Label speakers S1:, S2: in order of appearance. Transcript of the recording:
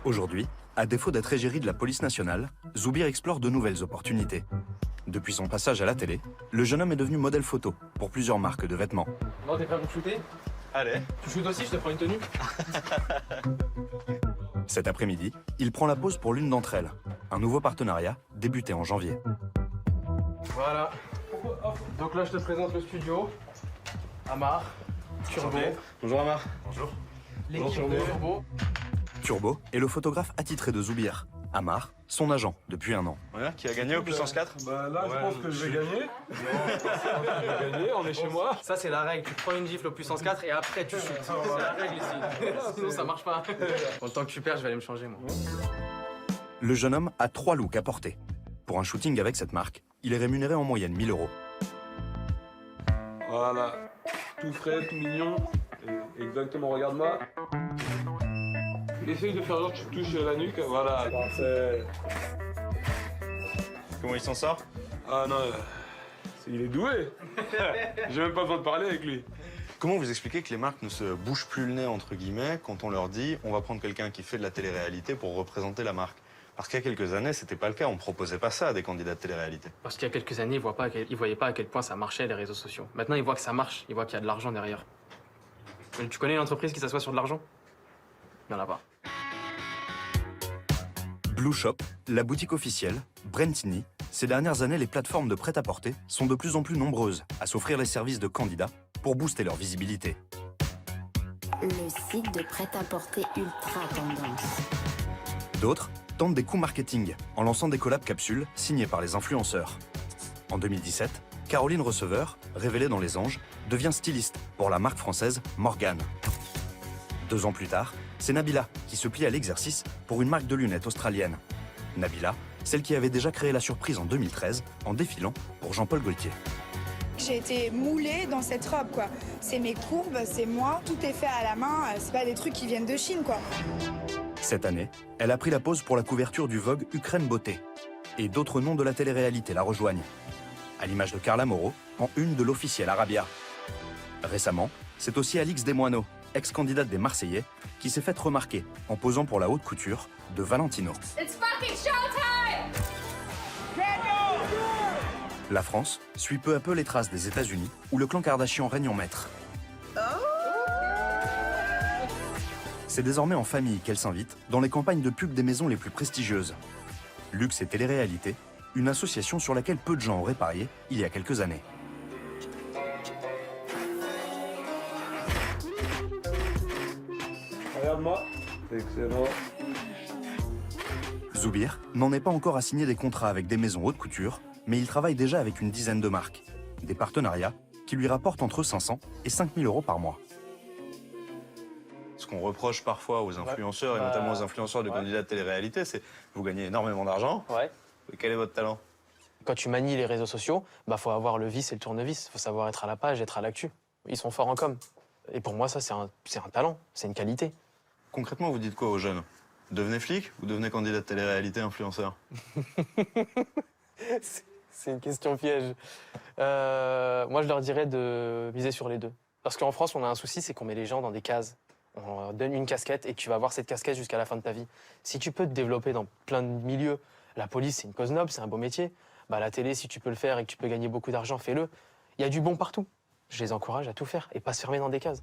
S1: Aujourd'hui, à défaut d'être égérie de la police nationale, Zoubir explore de nouvelles opportunités. Depuis son passage à la télé, le jeune homme est devenu modèle photo pour plusieurs marques de vêtements.
S2: Bon, t'es prêt pour shooter?
S3: Allez.
S2: Tu shootes aussi, je te prends une tenue?
S1: Cet après-midi, il prend la pause pour l'une d'entre elles. Un nouveau partenariat débuté en janvier.
S2: Voilà. Donc là, je te présente le studio. Amar, Turbo.
S3: Bonjour Amar.
S2: Bonjour.
S3: Bonjour,
S2: L'équipe de Turbo.
S1: Turbo est le photographe attitré de Zoubir. Amar, son agent depuis 1 an.
S3: Voilà, qui a gagné au puissance 4?
S4: Bah là, je pense que je vais gagner. Je vais gagner, on est chez moi.
S2: Ça, c'est la règle. Tu prends une gifle au puissance 4 et après, tu shootes. C'est la règle ici. Sinon, ça marche pas. Bon, tant que tu perds, je vais aller me changer, moi.
S1: Le jeune homme a 3 looks à porter. Pour un shooting avec cette marque, il est rémunéré en moyenne 1 000 €.
S4: Voilà, tout frais, tout mignon. Et exactement, regarde-moi. Essaye de faire genre que tu te touches la nuque, voilà. Parfait.
S3: Comment il s'en sort?
S4: Ah non, il est doué. J'ai même pas besoin de parler avec lui.
S3: Comment vous expliquez que les marques ne se bougent plus le nez, entre guillemets, quand on leur dit on va prendre quelqu'un qui fait de la télé-réalité pour représenter la marque? Parce qu'il y a quelques années, c'était pas le cas, on proposait pas ça à des candidats de télé-réalité.
S2: Parce qu'il y a quelques années, ils voyaient pas à quel point ça marchait, les réseaux sociaux. Maintenant, ils voient que ça marche, ils voient qu'il y a de l'argent derrière. Tu connais une entreprise qui s'assoit sur de l'argent? Il n'y en a pas.
S1: Blue Shop, la boutique officielle, Brentini. Ces dernières années, les plateformes de prêt-à-porter sont de plus en plus nombreuses à s'offrir les services de candidats pour booster leur visibilité.
S5: Le site de prêt-à-porter ultra tendance.
S1: D'autres tentent des coups marketing en lançant des collabs capsules signées par les influenceurs. En 2017, Caroline Receveur, révélée dans Les Anges, devient styliste pour la marque française Morgane. 2 ans plus tard, c'est Nabila qui se plie à l'exercice pour une marque de lunettes australienne. Nabila, celle qui avait déjà créé la surprise en 2013 en défilant pour Jean-Paul Gaultier.
S6: J'ai été moulée dans cette robe, quoi. C'est mes courbes, c'est moi, tout est fait à la main, c'est pas des trucs qui viennent de Chine, quoi.
S1: Cette année, elle a pris la pose pour la couverture du Vogue Ukraine Beauté. Et d'autres noms de la télé-réalité la rejoignent. À l'image de Carla Moreau, en une de l'officiel Arabia. Récemment, c'est aussi Alix Desmoineaux, ex-candidate des Marseillais, qui s'est faite remarquer en posant pour la haute couture de Valentino.
S7: It's fucking showtime!
S1: La France suit peu à peu les traces des États-Unis, où le clan Kardashian règne en maître. C'est désormais en famille qu'elle s'invite dans les campagnes de pub des maisons les plus prestigieuses. Luxe et télé-réalité, une association sur laquelle peu de gens auraient parié il y a quelques années.
S4: Regarde-moi. Excellent.
S1: Zoubir n'en est pas encore à signer des contrats avec des maisons haute couture, mais il travaille déjà avec une dizaine de marques. Des partenariats qui lui rapportent entre 500 et 5 000 € par mois.
S3: Ce qu'on reproche parfois aux influenceurs, et notamment aux influenceurs de candidats de télé-réalité, c'est vous gagnez énormément d'argent.
S2: Ouais.
S3: Et quel est votre talent?
S2: Quand tu manies les réseaux sociaux, faut avoir le vis et le tournevis. Faut savoir être à la page, être à l'actu. Ils sont forts en com. Et pour moi, ça, c'est un talent, c'est une qualité.
S3: Concrètement, vous dites quoi aux jeunes? Devenez flic ou devenez candidat de télé-réalité influenceur?
S2: C'est une question piège. Moi, je leur dirais de miser sur les deux. Parce qu'en France, on a un souci, c'est qu'on met les gens dans des cases. On leur donne une casquette et tu vas avoir cette casquette jusqu'à la fin de ta vie. Si tu peux te développer dans plein de milieux, la police, c'est une cause noble, c'est un beau métier. La télé, si tu peux le faire et que tu peux gagner beaucoup d'argent, fais-le. Il y a du bon partout. Je les encourage à tout faire et pas se fermer dans des cases.